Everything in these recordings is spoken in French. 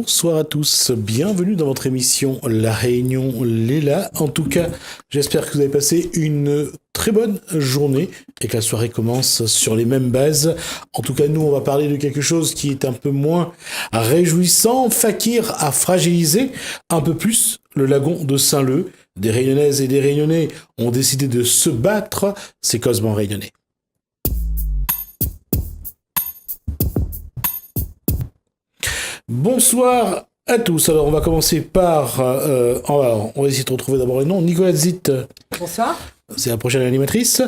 Bonsoir à tous, bienvenue dans votre émission La Réunion Léla. En tout cas, j'espère que vous avez passé une très bonne journée et que la soirée commence sur les mêmes bases. En tout cas, nous, on va parler de quelque chose qui est un peu moins réjouissant. Fakir a fragilisé un peu plus le lagon de Saint-Leu. Des Réunionnaises et des Réunionnais ont décidé de se battre. C'est Cosmo Réunionnais. Bonsoir à tous. Alors, on va commencer par... on va essayer de retrouver d'abord les noms. Nicolas Zitt. Bonsoir. C'est la prochaine animatrice.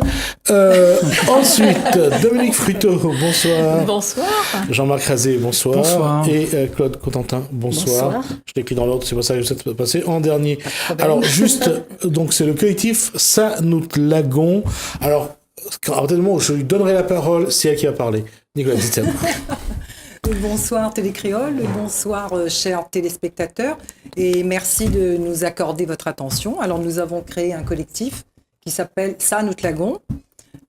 Ensuite, Dominique Fruteau. Bonsoir. Bonsoir. Jean-Marc Razé. Bonsoir. Bonsoir. Et Claude Contentin. Bonsoir. Bonsoir. Je l'ai écrit dans l'ordre, c'est pour ça que je vais passer en dernier. Alors, juste, donc, c'est le collectif Sanout Lagon. Alors, à partir du moment où je lui donnerai la parole, c'est elle qui va parler. Nicolas Zitt, c'est à vous. Bonsoir Télécréole, bonsoir chers téléspectateurs et merci de nous accorder votre attention. Alors nous avons créé un collectif qui s'appelle Sanout Lagon.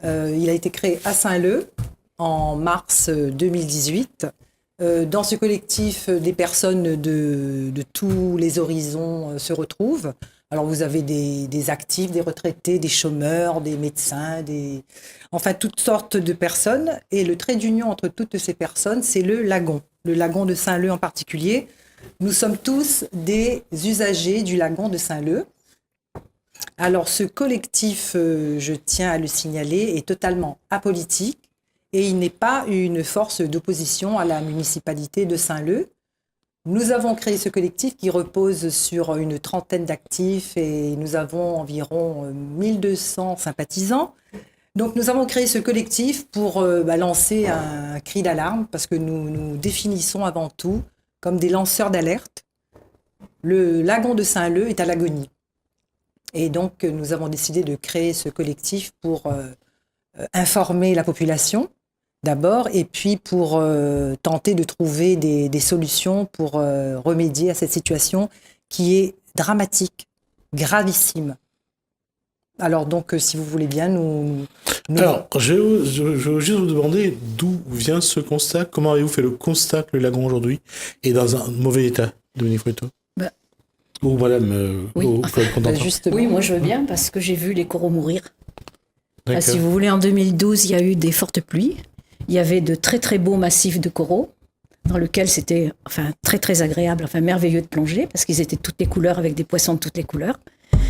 Il a été créé à Saint-Leu en mars 2018. Dans ce collectif, des personnes de tous les horizons se retrouvent. Alors vous avez des actifs, des retraités, des chômeurs, des médecins, enfin toutes sortes de personnes. Et le trait d'union entre toutes ces personnes, c'est le lagon de Saint-Leu en particulier. Nous sommes tous des usagers du lagon de Saint-Leu. Alors ce collectif, je tiens à le signaler, est totalement apolitique et il n'est pas une force d'opposition à la municipalité de Saint-Leu. Nous avons créé ce collectif qui repose sur une trentaine d'actifs et nous avons environ 1200 sympathisants. Donc nous avons créé ce collectif pour lancer un cri d'alarme parce que nous nous définissons avant tout comme des lanceurs d'alerte. Le lagon de Saint-Leu est à l'agonie. Et donc nous avons décidé de créer ce collectif pour informer la population d'abord, et puis pour tenter de trouver des solutions pour remédier à cette situation qui est dramatique, gravissime. Alors donc, si vous voulez bien, nous... Alors, je veux juste vous demander d'où vient ce constat. Comment avez-vous fait le constat que le lagon aujourd'hui est dans un mauvais état, Dominique Fruteau? Ou madame Oui. Claude Contentin. Oui, moi je veux bien parce que j'ai vu les coraux mourir. D'accord. Si vous voulez, en 2012, il y a eu des fortes pluies. Il y avait de très très beaux massifs de coraux dans lesquels c'était très très agréable, merveilleux de plonger parce qu'ils étaient toutes les couleurs avec des poissons de toutes les couleurs.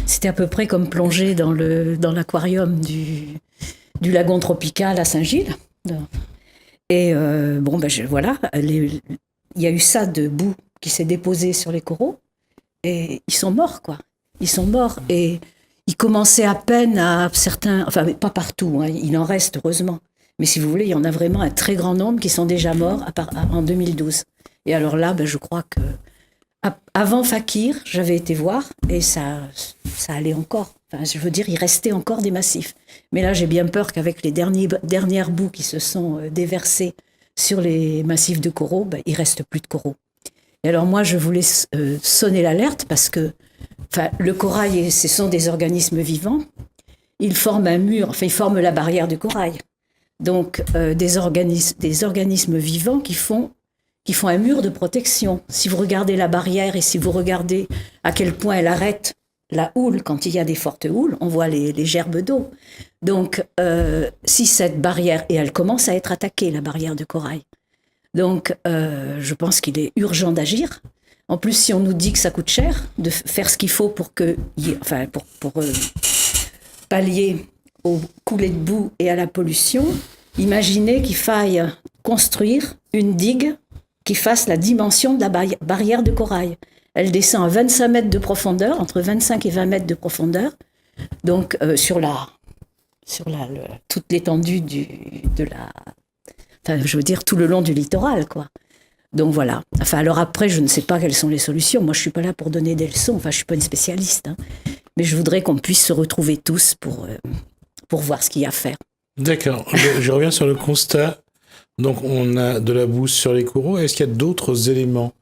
C'était à peu près comme plonger dans l'aquarium du lagon tropical à Saint-Gilles. Et voilà, il y a eu ça de boue qui s'est déposé sur les coraux et ils sont morts quoi. Ils sont morts et ils commençaient à peine à certains, pas partout, hein, il en reste heureusement. Mais si vous voulez, il y en a vraiment un très grand nombre qui sont déjà morts en 2012. Et alors là, je crois que avant Fakir, j'avais été voir et ça allait encore. Je veux dire, il restait encore des massifs. Mais là, j'ai bien peur qu'avec les dernières boues qui se sont déversées sur les massifs de coraux, il ne reste plus de coraux. Et alors moi, je voulais sonner l'alerte parce que le corail, ce sont des organismes vivants. Ils forment un mur, ils forment la barrière du corail. Donc, des organismes vivants qui font un mur de protection. Si vous regardez la barrière et si vous regardez à quel point elle arrête la houle, quand il y a des fortes houles, on voit les gerbes d'eau. Donc, si cette barrière, et elle commence à être attaquée, la barrière de corail. Donc, je pense qu'il est urgent d'agir. En plus, si on nous dit que ça coûte cher, de faire ce qu'il faut pour pallier aux coulées de boue et à la pollution, imaginez qu'il faille construire une digue qui fasse la dimension de la barrière de corail. Elle descend à 25 mètres de profondeur, entre 25 et 20 mètres de profondeur, donc sur toute l'étendue tout le long du littoral, quoi. Donc voilà. Alors après, je ne sais pas quelles sont les solutions. Moi, je suis pas là pour donner des leçons. Je suis pas une spécialiste, hein. Mais je voudrais qu'on puisse se retrouver tous pour voir ce qu'il y a à faire. D'accord. Je reviens sur le constat. Donc, on a de la boue sur les coraux. Est-ce qu'il y a d'autres éléments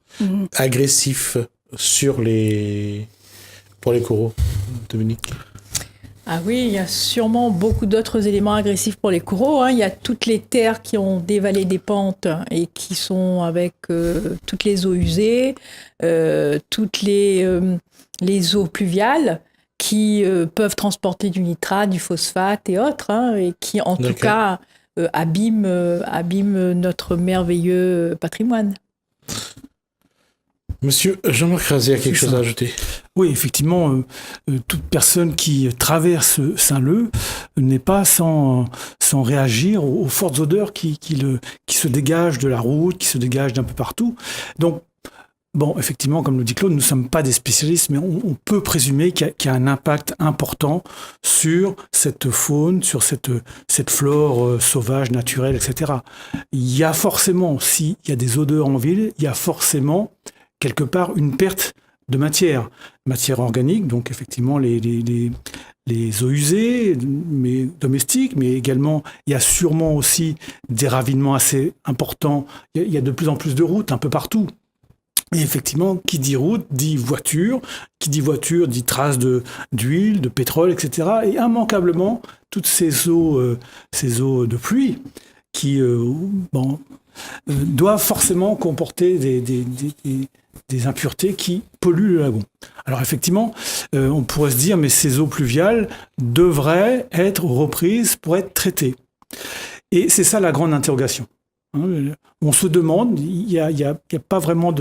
agressifs pour les coraux, Dominique? Ah oui, il y a sûrement beaucoup d'autres éléments agressifs pour les coraux, hein. Il y a toutes les terres qui ont dévalé des pentes et qui sont avec toutes les eaux usées, toutes les eaux pluviales qui peuvent transporter du nitrate, du phosphate et autres, hein, et qui en tout cas abîment notre merveilleux patrimoine. Monsieur Jean-Marc Razé a quelque chose à ajouter. Oui, effectivement, toute personne qui traverse Saint-Leu n'est pas sans réagir aux fortes odeurs qui se dégagent de la route, qui se dégagent d'un peu partout. Donc, bon, effectivement, comme le dit Claude, nous ne sommes pas des spécialistes, mais on peut présumer qu'il y a un impact important sur cette faune, sur cette flore sauvage, naturelle, etc. Il y a forcément, s'il y a des odeurs en ville, il y a forcément quelque part une perte de matière organique, donc effectivement les eaux usées, mais domestiques, mais également il y a sûrement aussi des ravinements assez importants. Il y a de plus en plus de routes un peu partout. Et effectivement, qui dit route dit voiture, qui dit voiture dit traces d'huile, de pétrole, etc. Et immanquablement, toutes ces eaux de pluie qui doivent forcément comporter des impuretés qui polluent le lagon. Alors effectivement, on pourrait se dire, mais ces eaux pluviales devraient être reprises pour être traitées. Et c'est ça la grande interrogation. On se demande, il y a pas vraiment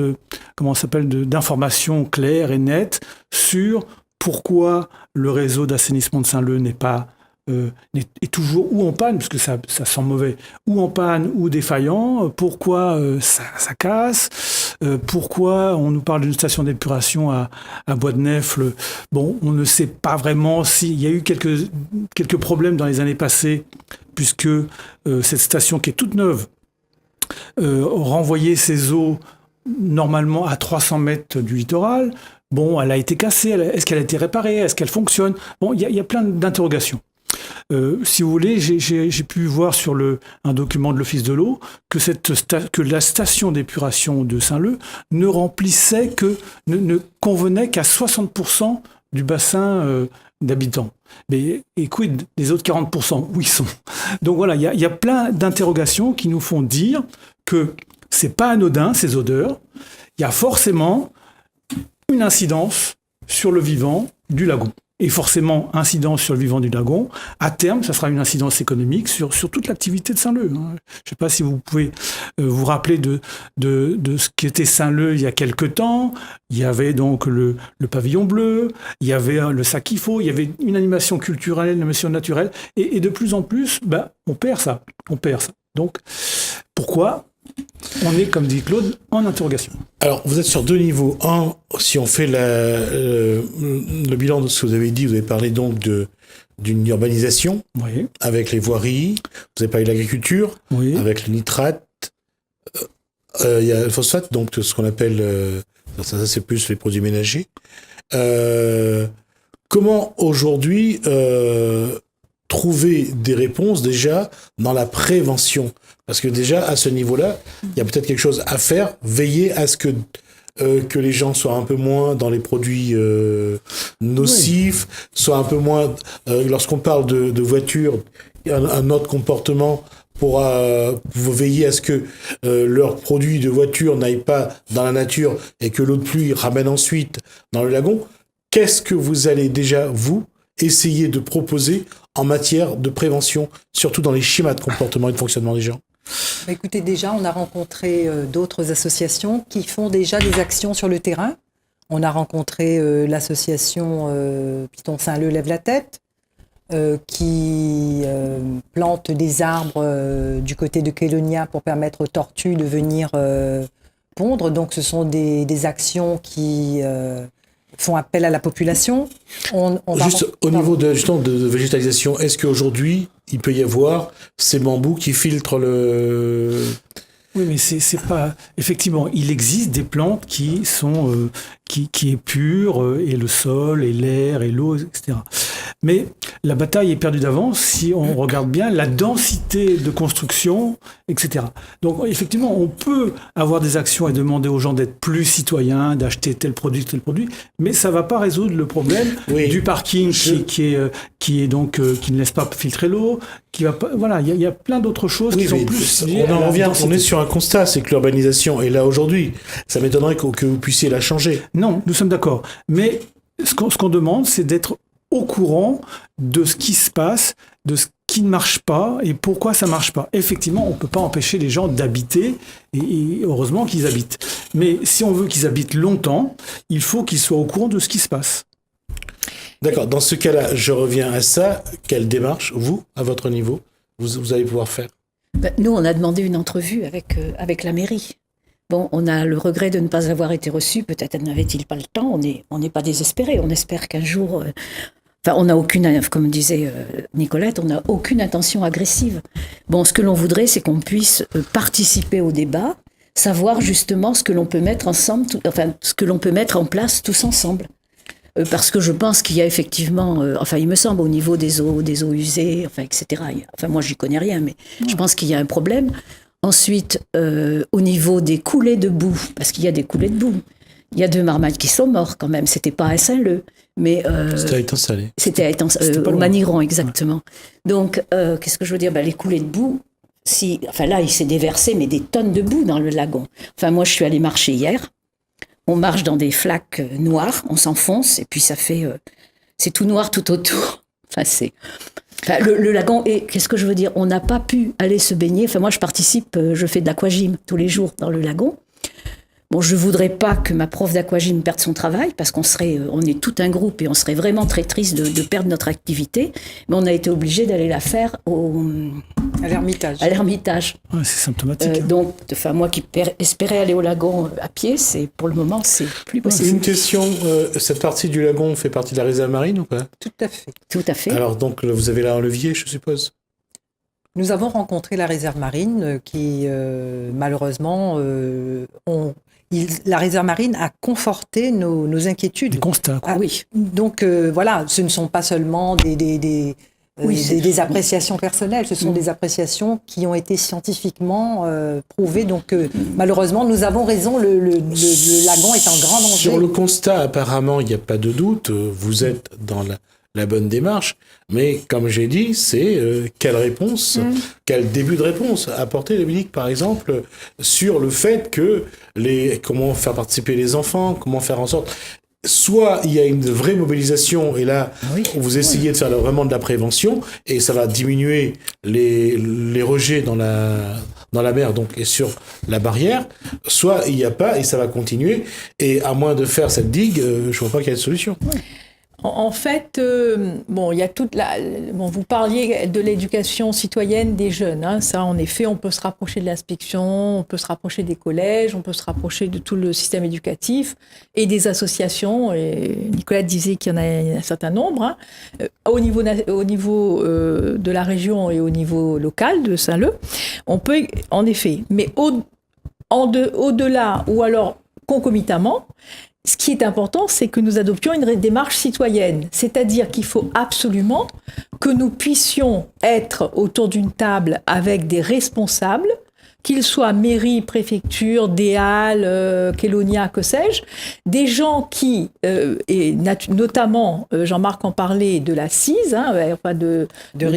d'informations claires et nettes sur pourquoi le réseau d'assainissement de Saint-Leu est toujours ou en panne, parce que ça sent mauvais, ou en panne ou défaillant, pourquoi ça casse, pourquoi on nous parle d'une station d'épuration à Bois-de-Nèfles. Bon, on ne sait pas vraiment s'il y a eu quelques problèmes dans les années passées, puisque cette station qui est toute neuve renvoyait ses eaux normalement à 300 mètres du littoral. Bon, elle a été cassée, est-ce qu'elle a été réparée, est-ce qu'elle fonctionne? Bon, il y a plein d'interrogations. Si vous voulez, j'ai pu voir sur un document de l'Office de l'eau que la station d'épuration de Saint-Leu ne convenait qu'à 60% du bassin d'habitants. Mais et quid des autres 40%? Où ils sont? Donc voilà, il y a plein d'interrogations qui nous font dire que c'est pas anodin, ces odeurs. Il y a forcément une incidence sur le vivant du lagon. Et forcément, incidence sur le vivant du lagon. À terme, ça sera une incidence économique sur toute l'activité de Saint-Leu. Je ne sais pas si vous pouvez vous rappeler de ce qu'était Saint-Leu il y a quelque temps. Il y avait donc le pavillon bleu, il y avait le sac qu'il faut, il y avait une animation culturelle, une animation naturelle. Et de plus en plus, on perd ça. Donc, pourquoi ? On est, comme dit Claude, en interrogation. Alors, vous êtes sur deux niveaux. Un, si on fait le bilan de ce que vous avez dit, vous avez parlé donc d'une urbanisation, oui, avec les voiries, vous avez parlé de l'agriculture, oui, avec le nitrate, il y a le phosphate, donc ce qu'on appelle, ça c'est plus les produits ménagers. Comment aujourd'hui trouver des réponses déjà dans la prévention? Parce que déjà, à ce niveau-là, il y a peut-être quelque chose à faire, veiller à ce que les gens soient un peu moins dans les produits nocifs, oui, soient un peu moins... lorsqu'on parle de voitures, un autre comportement pour veiller à ce que leurs produits de voiture n'aillent pas dans la nature et que l'eau de pluie ramène ensuite dans le lagon. Qu'est-ce que vous allez déjà, vous, essayer de proposer en matière de prévention, surtout dans les schémas de comportement et de fonctionnement des gens? Écoutez, déjà, on a rencontré d'autres associations qui font déjà des actions sur le terrain. On a rencontré l'association Piton Saint-Leu Lève la Tête, qui plante des arbres du côté de Kélonia pour permettre aux tortues de venir pondre. Donc, ce sont des actions qui font appel à la population. Juste au niveau de végétalisation, est-ce qu'aujourd'hui, il peut y avoir ces bambous qui filtrent le... Oui, mais c'est pas... Effectivement, il existe des plantes qui sont... qui épurent et le sol, et l'air, et l'eau, etc. Mais la bataille est perdue d'avance si on regarde bien la densité de construction, etc. Donc effectivement, on peut avoir des actions et demander aux gens d'être plus citoyens, d'acheter tel produit, mais ça va pas résoudre le problème du parking qui ne laisse pas filtrer l'eau, qui va pas, voilà, il y a plein d'autres choses qui sont plus liées à la densité. On est sur un constat, c'est que l'urbanisation est là aujourd'hui. Ça m'étonnerait que vous puissiez la changer. Non, nous sommes d'accord. Mais ce qu'on demande, c'est d'être au courant de ce qui se passe, de ce qui ne marche pas et pourquoi ça marche pas. Effectivement, on ne peut pas empêcher les gens d'habiter et heureusement qu'ils habitent. Mais si on veut qu'ils habitent longtemps, il faut qu'ils soient au courant de ce qui se passe. D'accord. Dans ce cas-là, je reviens à ça. Quelle démarche, vous, à votre niveau, vous allez pouvoir faire? Nous, on a demandé une entrevue avec la mairie. Bon, on a le regret de ne pas avoir été reçus. Peut-être n'avait-il pas le temps. On n'est pas désespérés. On espère qu'un jour... on n'a aucune, comme disait Nicolette, on n'a aucune intention agressive. Bon, ce que l'on voudrait, c'est qu'on puisse participer au débat, savoir justement ce que l'on peut mettre ensemble, ce que l'on peut mettre en place tous ensemble. Parce que je pense qu'il y a effectivement, il me semble, au niveau des eaux usées, etc. Moi, j'y connais rien, mais je pense qu'il y a un problème. Ensuite, au niveau des coulées de boue, parce qu'il y a des coulées de boue, il y a 2 marmailles qui sont morts quand même. C'était pas à Saint-Leu, mais c'était à Étang-Salé. C'était au Maniron, exactement. Donc, qu'est-ce que je veux dire? Les coulées de boue. Là, il s'est déversé mais des tonnes de boue dans le lagon. Moi, je suis allée marcher hier. On marche dans des flaques noires, on s'enfonce et puis ça fait, c'est tout noir tout autour. Le lagon, et qu'est-ce que je veux dire? On n'a pas pu aller se baigner. Moi, je participe, je fais de l'aquagym tous les jours dans le lagon. Bon, je voudrais pas que ma prof d'aquagym perde son travail parce on est tout un groupe et on serait vraiment très triste de perdre notre activité. Mais on a été obligé d'aller la faire à l'Ermitage. Ouais, c'est symptomatique. Donc, moi qui espérais aller au lagon à pied, pour le moment, c'est plus possible. Une question, cette partie du lagon fait partie de la réserve marine ou pas? Tout à fait. Tout à fait. Alors donc, vous avez là un levier, je suppose? Nous avons rencontré la réserve marine qui, malheureusement, la réserve marine a conforté nos inquiétudes. Des constats. Ah oui. Donc ce ne sont pas seulement des appréciations personnelles, ce sont des appréciations qui ont été scientifiquement prouvées. Donc malheureusement, nous avons raison, le lagon est en grand danger. Sur le constat, apparemment, il n'y a pas de doute, vous êtes dans la bonne démarche, mais comme j'ai dit, c'est quelle réponse, quel début de réponse apporter, Dominique, par exemple, sur le fait que comment faire participer les enfants, comment faire en sorte... Soit il y a une vraie mobilisation et là, vous essayez de faire vraiment de la prévention et ça va diminuer les rejets dans la mer donc et sur la barrière. Soit il n'y a pas et ça va continuer et à moins de faire cette digue, je vois pas qu'il y ait de solution. En fait, il y a vous parliez de l'éducation citoyenne des jeunes. Ça, en effet, on peut se rapprocher de l'inspection, on peut se rapprocher des collèges, on peut se rapprocher de tout le système éducatif et des associations. Et Nicolas disait qu'il y en a un certain nombre. Au niveau de la région et au niveau local de Saint-Leu, on peut, en effet, mais au-delà ou alors concomitamment, ce qui est important, c'est que nous adoptions une démarche citoyenne. C'est-à-dire qu'il faut absolument que nous puissions être autour d'une table avec des responsables, qu'ils soient mairie, préfecture, DEAL, Kélonia, que sais-je, des gens qui, et notamment, Jean-Marc en parlait, de la CISE, de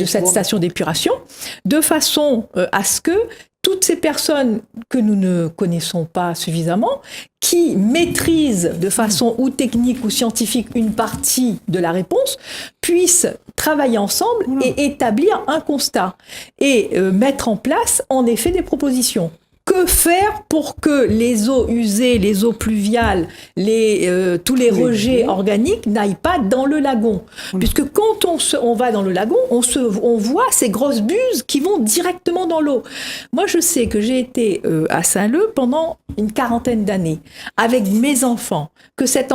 cette station d'épuration, de façon à ce que toutes ces personnes que nous ne connaissons pas suffisamment, qui maîtrisent de façon ou technique ou scientifique une partie de la réponse, puissent travailler ensemble et établir un constat et mettre en place en effet des propositions. Que faire pour que les eaux usées, les eaux pluviales, tous les rejets organiques n'aillent pas dans le lagon? Puisque quand on va dans le lagon, on voit ces grosses buses qui vont directement dans l'eau. Moi, je sais que j'ai été à Saint-Leu pendant une 40aine d'années avec mes enfants, que cet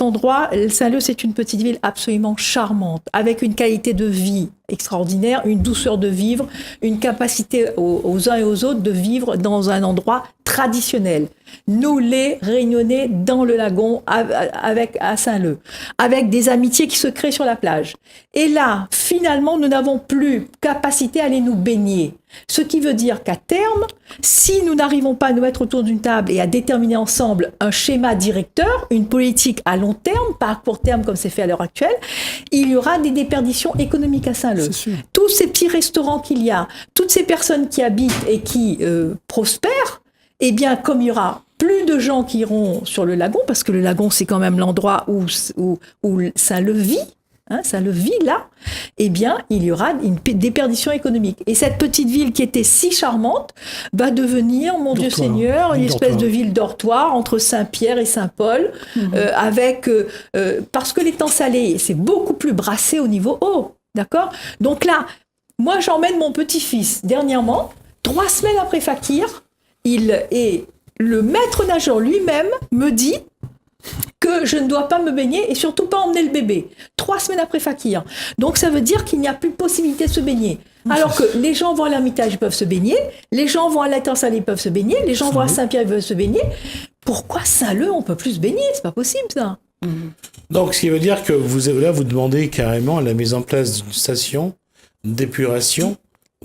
endroit, Saint-Leu, c'est une petite ville absolument charmante, avec une qualité de vie extraordinaire, une douceur de vivre, une capacité aux uns et aux autres de vivre dans un endroit traditionnelle. Nous, les Réunionnais, dans le lagon, à Saint-Leu, avec des amitiés qui se créent sur la plage. Et là, finalement, nous n'avons plus capacité à aller nous baigner. Ce qui veut dire qu'à terme, si nous n'arrivons pas à nous mettre autour d'une table et à déterminer ensemble un schéma directeur, une politique à long terme, pas à court terme comme c'est fait à l'heure actuelle, il y aura des déperditions économiques à Saint-Leu. Tous ces petits restaurants qu'il y a, toutes ces personnes qui habitent et qui prospèrent, eh bien, comme il y aura plus de gens qui iront sur le lagon, parce que le lagon, c'est quand même l'endroit où Saint-Leu vit, Saint-Leu vit là, eh bien, il y aura une déperdition économique. Et cette petite ville qui était si charmante va devenir, mon Dieu Seigneur, une espèce de ville dortoir entre Saint-Pierre et Saint-Paul, parce que l'étang salé, c'est beaucoup plus brassé au niveau eau, d'accord ? Donc là, moi, j'emmène mon petit-fils dernièrement, 3 semaines après Fakir, le maître nageur lui-même me dit que je ne dois pas me baigner et surtout pas emmener le bébé. 3 semaines après Fakir. Donc ça veut dire qu'il n'y a plus possibilité de se baigner. Alors que les gens vont à l'Ermitage, ils peuvent se baigner, les gens vont à l'étang salé, ils peuvent se baigner, les gens vont à Saint-Pierre, ils peuvent se baigner. Pourquoi Saint-Leu, on peut plus se baigner ? C'est pas possible ça. Donc ce qui veut dire que vous demandez carrément la mise en place d'une station d'épuration,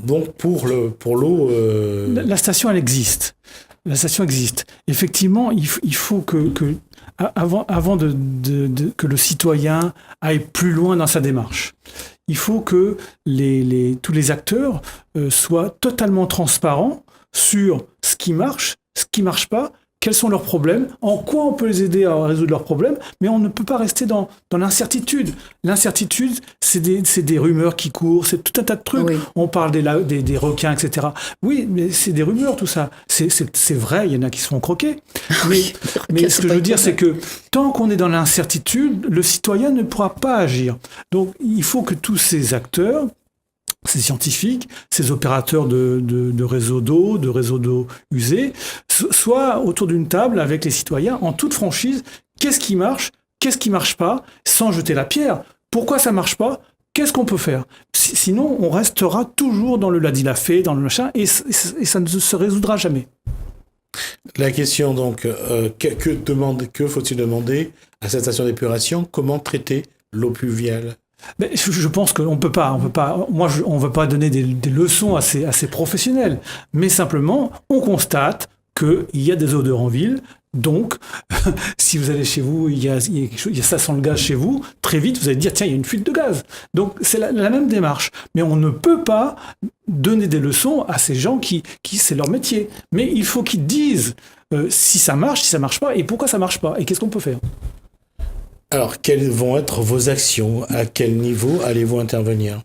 donc pour l'eau. La station, elle existe. La station existe. Effectivement, il faut que avant que le citoyen aille plus loin dans sa démarche, il faut que tous les acteurs soient totalement transparents sur ce qui marche pas, quels sont leurs problèmes, en quoi on peut les aider à résoudre leurs problèmes, mais on ne peut pas rester dans l'incertitude. L'incertitude, c'est des rumeurs qui courent, c'est tout un tas de trucs. Oui. On parle des requins, etc. Oui, mais c'est des rumeurs, tout ça. C'est vrai, il y en a qui se font croquer. Mais ce que je veux dire, c'est que tant qu'on est dans l'incertitude, le citoyen ne pourra pas agir. Donc, il faut que tous ces acteurs, ces scientifiques, ces opérateurs de réseaux d'eau usés, soient autour d'une table avec les citoyens en toute franchise. Qu'est-ce qui marche pas, sans jeter la pierre. Pourquoi ça marche pas ? Qu'est-ce qu'on peut faire ? Sinon, on restera toujours dans le l'a-dit-l'a-fait, dans le machin, et ça ne se résoudra jamais. La question donc, que faut-il demander à cette station d'épuration ? Comment traiter l'eau pluviale ? Mais je pense qu'on peut pas. On veut pas donner des leçons à ces professionnels, mais simplement, on constate qu'il y a des odeurs en ville. Donc, si vous allez chez vous, il y a ça sent le gaz chez vous, très vite, vous allez dire, tiens, il y a une fuite de gaz. Donc, c'est la même démarche. Mais on ne peut pas donner des leçons à ces gens qui c'est leur métier. Mais il faut qu'ils disent si ça marche pas, et pourquoi ça marche pas, et qu'est-ce qu'on peut faire. Alors, quelles vont être vos actions ? À quel niveau allez-vous intervenir ?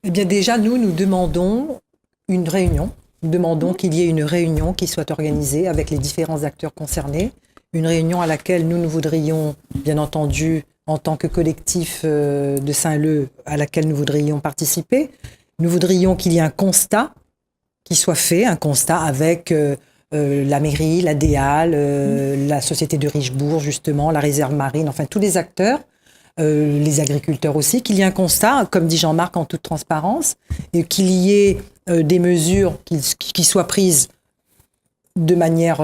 Eh bien, déjà, nous demandons une réunion. Nous demandons qu'il y ait une réunion qui soit organisée avec les différents acteurs concernés. Une réunion à laquelle nous voudrions, bien entendu, en tant que collectif de Saint-Leu, à laquelle nous voudrions participer. Nous voudrions qu'il y ait un constat qui soit fait, un constat avec la mairie, la DEAL, la Société de Richebourg, justement, la réserve marine, enfin tous les acteurs, les agriculteurs aussi, qu'il y ait un constat, comme dit Jean-Marc, en toute transparence, et qu'il y ait des mesures qui soient prises de manière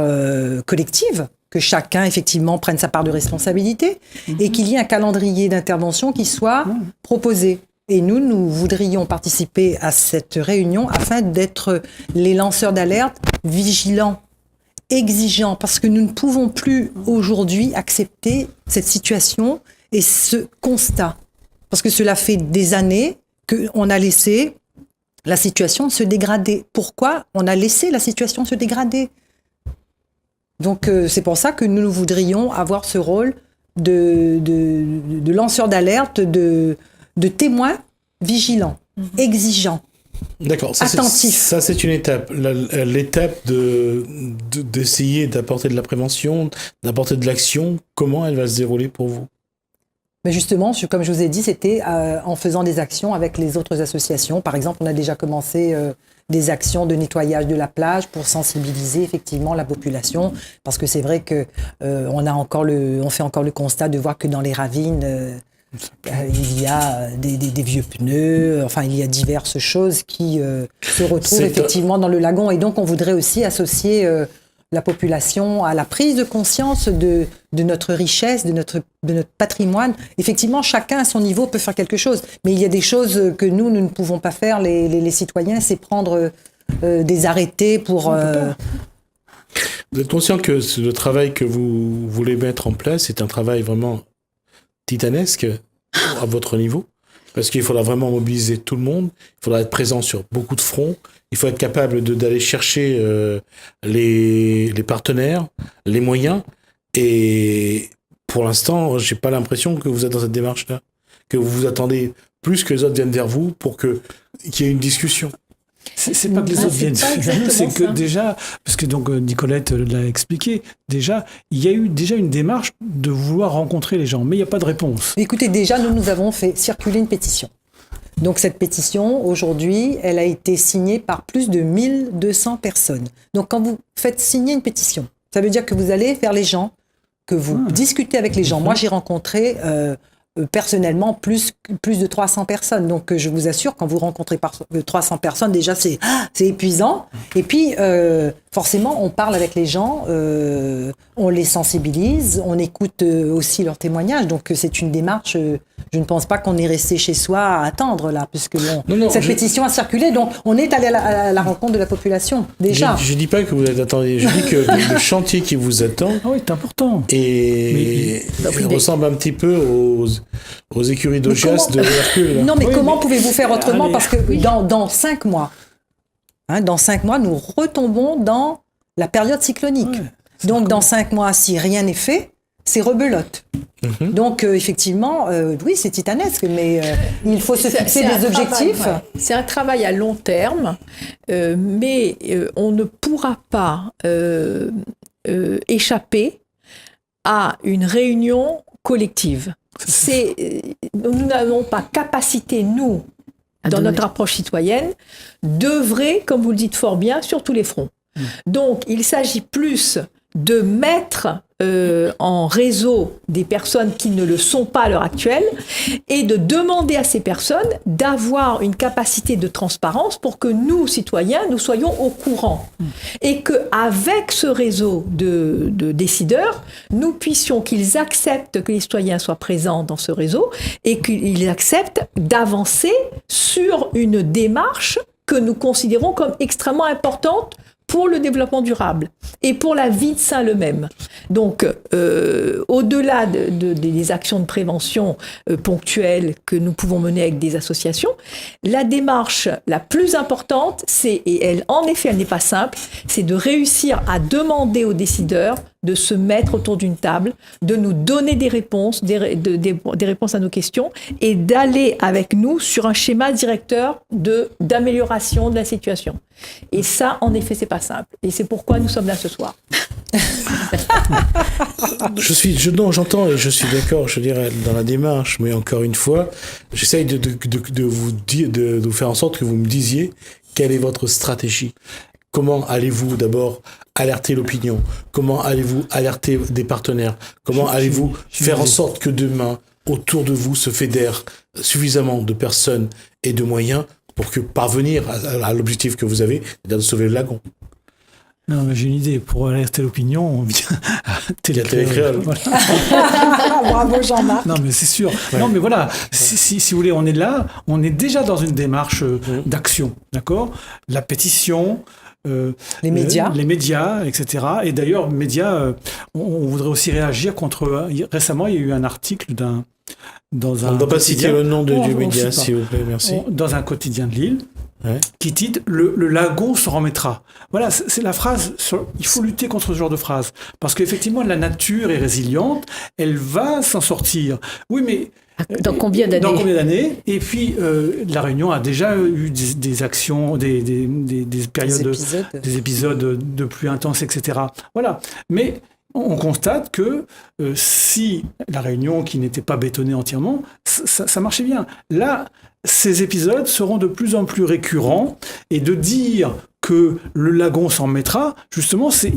collective, que chacun, effectivement, prenne sa part de responsabilité, et qu'il y ait un calendrier d'intervention qui soit proposé. Et nous voudrions participer à cette réunion afin d'être les lanceurs d'alerte vigilants, exigeants, parce que nous ne pouvons plus aujourd'hui accepter cette situation et ce constat. Parce que cela fait des années qu'on a laissé la situation se dégrader. Pourquoi on a laissé la situation se dégrader ? Donc c'est pour ça que nous voudrions avoir ce rôle de lanceur d'alerte, de témoins vigilants, exigeants. D'accord, attentifs. Ça c'est une étape. L'étape d'essayer d'apporter de la prévention, d'apporter de l'action, comment elle va se dérouler pour vous ? Mais justement, comme je vous ai dit, c'était en faisant des actions avec les autres associations. Par exemple, on a déjà commencé des actions de nettoyage de la plage pour sensibiliser effectivement la population, parce que c'est vrai que on fait encore le constat de voir que dans les ravines, il y a des vieux pneus, enfin il y a diverses choses qui se retrouvent effectivement dans le lagon. Et donc on voudrait aussi associer la population à la prise de conscience de notre richesse, de notre patrimoine. Effectivement, chacun à son niveau peut faire quelque chose. Mais il y a des choses que nous ne pouvons pas faire, les citoyens, c'est prendre des arrêtés pour... Vous êtes conscient que le travail que vous voulez mettre en place est un travail vraiment titanesque à votre niveau? Parce qu'il faudra vraiment mobiliser tout le monde, il faudra être présent sur beaucoup de fronts, il faut être capable d'aller chercher les partenaires, les moyens, et pour l'instant, j'ai pas l'impression que vous êtes dans cette démarche-là, que vous vous attendez plus que les autres viennent vers vous pour qu'il y ait une discussion. C'est pas que les autres viennent vers nous, c'est que déjà, parce que donc Nicolette l'a expliqué, déjà, il y a eu déjà une démarche de vouloir rencontrer les gens, mais il n'y a pas de réponse. Écoutez, déjà, nous avons fait circuler une pétition. Donc cette pétition, aujourd'hui, elle a été signée par plus de 1200 personnes. Donc quand vous faites signer une pétition, ça veut dire que vous allez vers les gens, que vous discutez avec les gens. Moi, j'ai rencontré... personnellement plus de 300 personnes. Donc je vous assure, quand vous rencontrez 300 personnes, déjà c'est épuisant. Et puis forcément, on parle avec les gens, on les sensibilise, on écoute aussi leurs témoignages. Donc c'est une démarche, je ne pense pas qu'on est resté chez soi à attendre là, puisque cette pétition a circulé, donc on est allé à la rencontre de la population, déjà. Je dis pas que vous êtes attendu, je dis que le chantier qui vous attend est important. Et il ressemble un petit peu aux écuries d'Augias de Hercule. Non, mais comment pouvez-vous faire autrement? Parce que dans 5 mois, dans 5 mois, nous retombons dans la période cyclonique. Donc, dans 5 mois, si rien n'est fait, c'est rebelote. Donc, effectivement, oui, c'est titanesque, mais il faut se fixer des objectifs. C'est un travail à long terme, mais on ne pourra pas échapper à une réunion collective. Nous n'avons pas capacité, nous, dans notre approche citoyenne, d'œuvrer, comme vous le dites fort bien, sur tous les fronts. Donc, il s'agit plus de mettre en réseau des personnes qui ne le sont pas à l'heure actuelle et de demander à ces personnes d'avoir une capacité de transparence pour que nous, citoyens, nous soyons au courant. Et qu'avec ce réseau de décideurs, nous puissions qu'ils acceptent que les citoyens soient présents dans ce réseau et qu'ils acceptent d'avancer sur une démarche que nous considérons comme extrêmement importante pour le développement durable et pour la vie de Saint-Leu-même. Donc, au-delà des actions de prévention ponctuelles que nous pouvons mener avec des associations, la démarche la plus importante, et elle, en effet, elle n'est pas simple, c'est de réussir à demander aux décideurs de se mettre autour d'une table, de nous donner des réponses, des réponses à nos questions, et d'aller avec nous sur un schéma directeur d'amélioration de la situation. Et ça, en effet, c'est pas simple. Et c'est pourquoi nous sommes là ce soir. J'entends et je suis d'accord, je dirais, dans la démarche, mais encore une fois, j'essaye de vous faire en sorte que vous me disiez quelle est votre stratégie. Comment allez-vous d'abord alerter l'opinion? Comment allez-vous alerter des partenaires? Comment allez-vous faire en sorte que demain, autour de vous, se fédèrent suffisamment de personnes et de moyens pour que parvenir à l'objectif que vous avez, c'est-à-dire de sauver le lagon? Non, mais j'ai une idée. Pour alerter l'opinion, on vient à Télécréole. Voilà. Bravo Jean-Marc. Non, mais c'est sûr. Ouais. Non, mais voilà. Si vous voulez, on est là. On est déjà dans une démarche d'action, d'accord? La pétition. Les médias, etc. Et d'ailleurs, médias, on voudrait aussi réagir contre. Récemment, il y a eu un article on ne doit pas citer le nom du média, s'il vous plaît, merci. Dans un quotidien de Lille. Ouais. Qui titre « Le lagon se remettra ». Voilà, c'est la phrase, il faut lutter contre ce genre de phrase. Parce qu'effectivement, la nature est résiliente, elle va s'en sortir. Oui, mais... Dans combien d'années? Et puis, La Réunion a déjà eu des actions, des périodes, des épisodes de pluie intense, etc. Voilà. Mais on constate que si La Réunion, qui n'était pas bétonnée entièrement, ça marchait bien. Là, ces épisodes seront de plus en plus récurrents, et de dire que le lagon s'en remettra, justement, c'est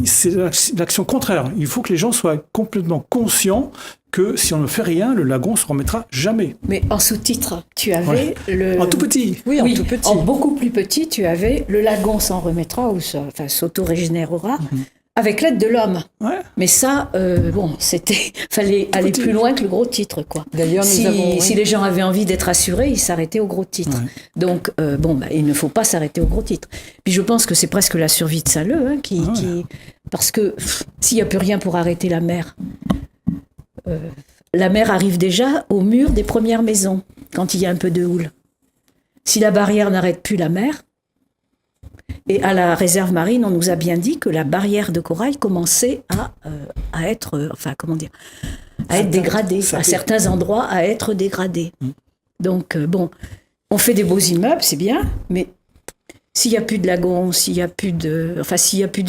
l'action contraire. Il faut que les gens soient complètement conscients que si on ne fait rien, le lagon se remettra jamais. Mais en sous-titre, tu avais En tout petit. Oui, en tout petit. En beaucoup plus petit, tu avais le lagon s'en remettra ou s'auto-régénérera avec l'aide de l'homme. Ouais. Mais ça, fallait aller plus loin que le gros titre, quoi. D'ailleurs, si les gens avaient envie d'être assurés, ils s'arrêtaient au gros titre. Ouais. Donc, il ne faut pas s'arrêter au gros titre. Puis je pense que c'est presque la survie de Saint-Leu, parce que s'il n'y a plus rien pour arrêter la mer, la mer arrive déjà au mur des premières maisons, quand il y a un peu de houle. Si la barrière n'arrête plus la mer, et à la réserve marine, on nous a bien dit que la barrière de corail commençait à être, à être dégradée, à certains endroits à être dégradée. Donc, on fait des beaux immeubles, c'est bien, mais s'il n'y a plus de lagon, s'il n'y a plus de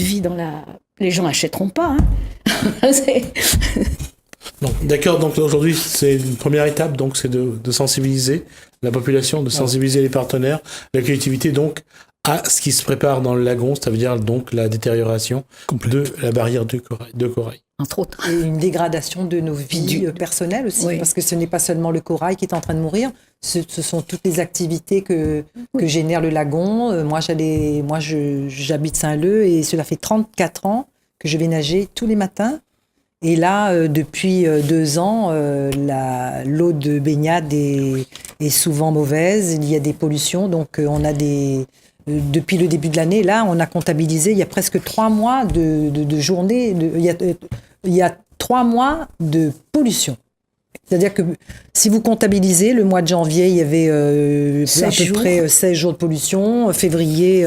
vie les gens n'achèteront pas. Hein. D'accord, donc aujourd'hui, c'est une première étape, donc c'est de sensibiliser la population, de sensibiliser les partenaires, la collectivité, donc, à ce qui se prépare dans le lagon, ça veut dire donc la détérioration de la barrière de corail. Entre autres. Et une dégradation de nos vies personnelles aussi, parce que ce n'est pas seulement le corail qui est en train de mourir, ce sont toutes les activités que génère le lagon. Moi, j'habite Saint-Leu et cela fait 34 ans que je vais nager tous les matins. Et là, depuis 2 ans, l'eau de baignade est souvent mauvaise, il y a des pollutions, donc on a depuis le début de l'année, là, on a comptabilisé, il y a presque 3 mois de journées, il y a 3 mois de pollution. C'est-à-dire que si vous comptabilisez, le mois de janvier, il y avait à peu près 16 jours de pollution, février,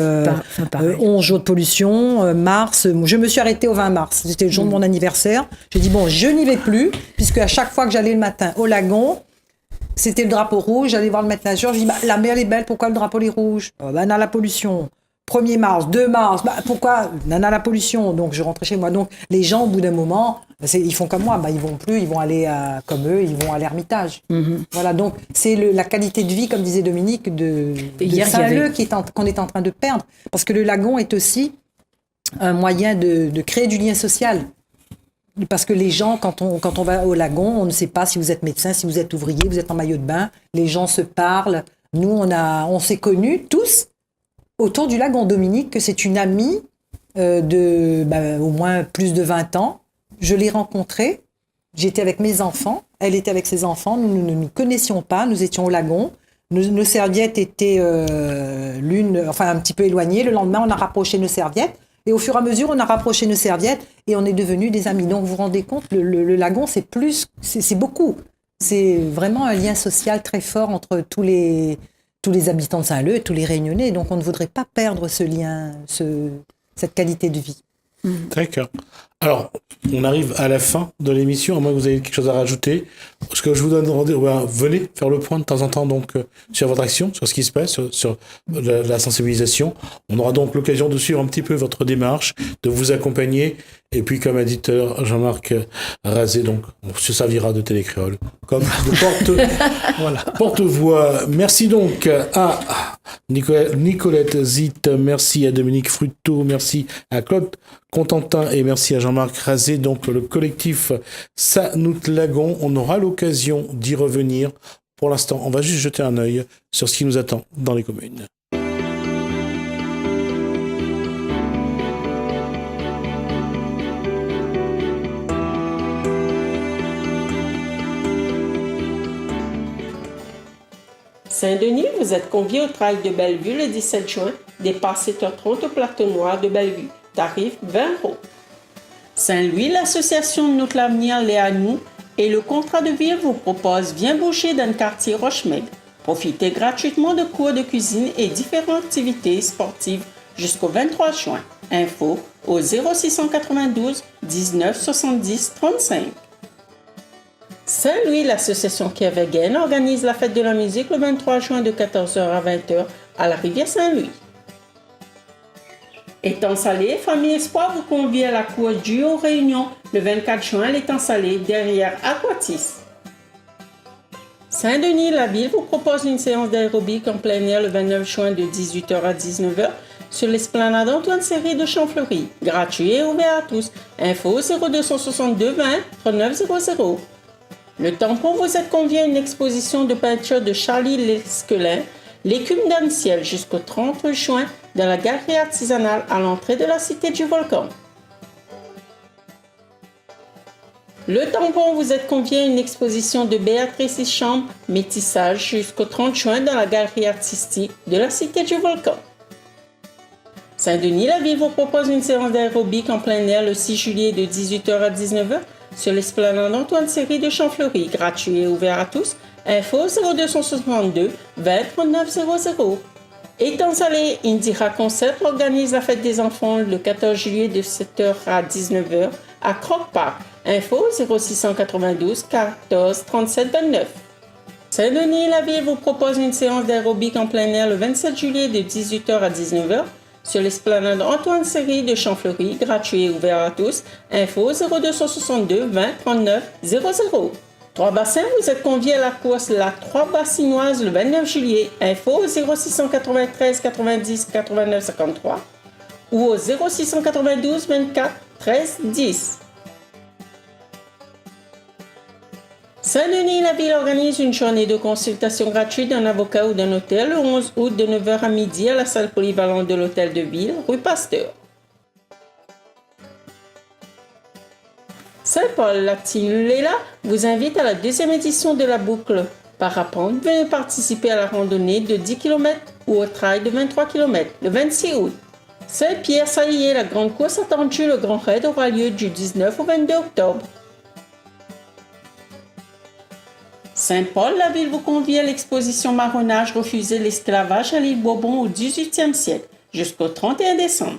11 jours de pollution, mars, je me suis arrêtée au 20 mars, c'était le jour de mon anniversaire. J'ai dit, je n'y vais plus, puisque à chaque fois que j'allais le matin au lagon, c'était le drapeau rouge, j'allais voir le maître nageur, je dis, la mer elle est belle, pourquoi le drapeau est rouge ? Nana, la pollution. 1er mars, 2 mars, pourquoi ? Nana, la pollution. Donc, je rentrais chez moi. Donc, les gens, au bout d'un moment, ils font comme moi, ils vont plus, ils vont aller comme eux, ils vont à l'Ermitage. Voilà, donc, c'est la qualité de vie, comme disait Dominique, de Saint-Leu qu'on est en train de perdre. Parce que le lagon est aussi un moyen de créer du lien social. Parce que les gens, quand on va au lagon, on ne sait pas si vous êtes médecin, si vous êtes ouvrier, vous êtes en maillot de bain. Les gens se parlent. Nous, on s'est connus tous autour du lagon. Dominique, que c'est une amie au moins plus de 20 ans. Je l'ai rencontrée. J'étais avec mes enfants. Elle était avec ses enfants. Nous ne nous connaissions pas. Nous étions au lagon. Nos serviettes étaient un petit peu éloignées. Le lendemain, on a rapproché nos serviettes. Et au fur et à mesure, on a rapproché nos serviettes et on est devenus des amis. Donc, vous vous rendez compte, le lagon, c'est beaucoup. C'est vraiment un lien social très fort entre tous les habitants de Saint-Leu et tous les Réunionnais. Donc, on ne voudrait pas perdre ce lien, cette qualité de vie. D'accord. Alors, on arrive à la fin de l'émission, à moins que vous ayez quelque chose à rajouter. Ce que je vous donne rendez-vous, venez faire le point de temps en temps donc, sur votre action, sur ce qui se passe, sur la sensibilisation. On aura donc l'occasion de suivre un petit peu votre démarche, de vous accompagner. Et puis, comme a dit tout à l'heure Jean-Marc Razé, donc, on se servira de télécréole comme de porte-voix. Merci donc à Nicolette Zitt, merci à Dominique Fruteau, merci à Claude Contentin et merci à Jean-Marc Razé, donc le collectif Sanout-Lagon. On aura l'occasion d'y revenir. Pour l'instant, on va juste jeter un œil sur ce qui nous attend dans les communes. Saint-Denis, vous êtes conviés au trail de Bellevue le 17 juin, départ 7h30 au plateau noir de Bellevue, tarif 20 €. Saint-Louis, l'association Notre l'Avenir, l'est à nous et le contrat de ville vous propose Viens boucher dans le quartier Rochemaigre. Profitez gratuitement de cours de cuisine et différentes activités sportives jusqu'au 23 juin. Info au 0692 19 70 35. Saint-Louis, l'association Kervegen organise la fête de la musique le 23 juin de 14h à 20h à la rivière Saint-Louis. Étang Salé, Famille Espoir vous convie à la cour du aux Réunions le 24 juin à l'étang Salé derrière Aquatis. Saint-Denis, la ville vous propose une séance d'aérobic en plein air le 29 juin de 18h à 19h sur l'esplanade Antoine Seri de Champfleury. Gratuit et ouvert à tous. Info 0262 20 39 00. Le tampon vous êtes convié à une exposition de peinture de Charlie Lesquelin, l'écume d'un ciel, jusqu'au 30 juin dans la galerie artisanale à l'entrée de la Cité du Volcan. Le tampon vous êtes convié à une exposition de Béatrice Chambre, métissage, jusqu'au 30 juin dans la galerie artistique de la Cité du Volcan. Saint-Denis-la-Ville vous propose une séance d'aérobic en plein air le 6 juillet de 18h à 19h sur l'esplanade Antoine Seri de Champfleury, gratuit et ouvert à tous. Info 0262 20 39 00. Étant Salé, Indira Concept organise la fête des enfants le 14 juillet de 7h à 19h à Croc Park. Info 0692 14 37 29. Saint-Denis-la-Ville vous propose une séance d'aérobic en plein air le 27 juillet de 18h à 19h sur l'esplanade Antoine Seri de Champfleury, gratuit et ouvert à tous. Info 0262 20 39 00. Trois-Bassins, vous êtes conviés à la course La Trois-Bassinoise le 29 juillet. Info 0693 90 89 53 ou au 0692 24 13 10. Saint-Denis-la-Ville organise une journée de consultation gratuite d'un avocat ou d'un notaire le 11 août de 9h à midi à la salle polyvalente de l'Hôtel de Ville, rue Pasteur. Saint-Paul-Lactine-Léla vous invite à la deuxième édition de la boucle parapente. Venez participer à la randonnée de 10 km ou au trail de 23 km le 26 août. Saint-Pierre-Salier, la grande course attendue, le Grand Raid aura lieu du 19 au 22 octobre. Saint-Paul-la-Ville vous convie à l'exposition Marronnage, refuser l'esclavage à l'île Bourbon au XVIIIe siècle jusqu'au 31 décembre.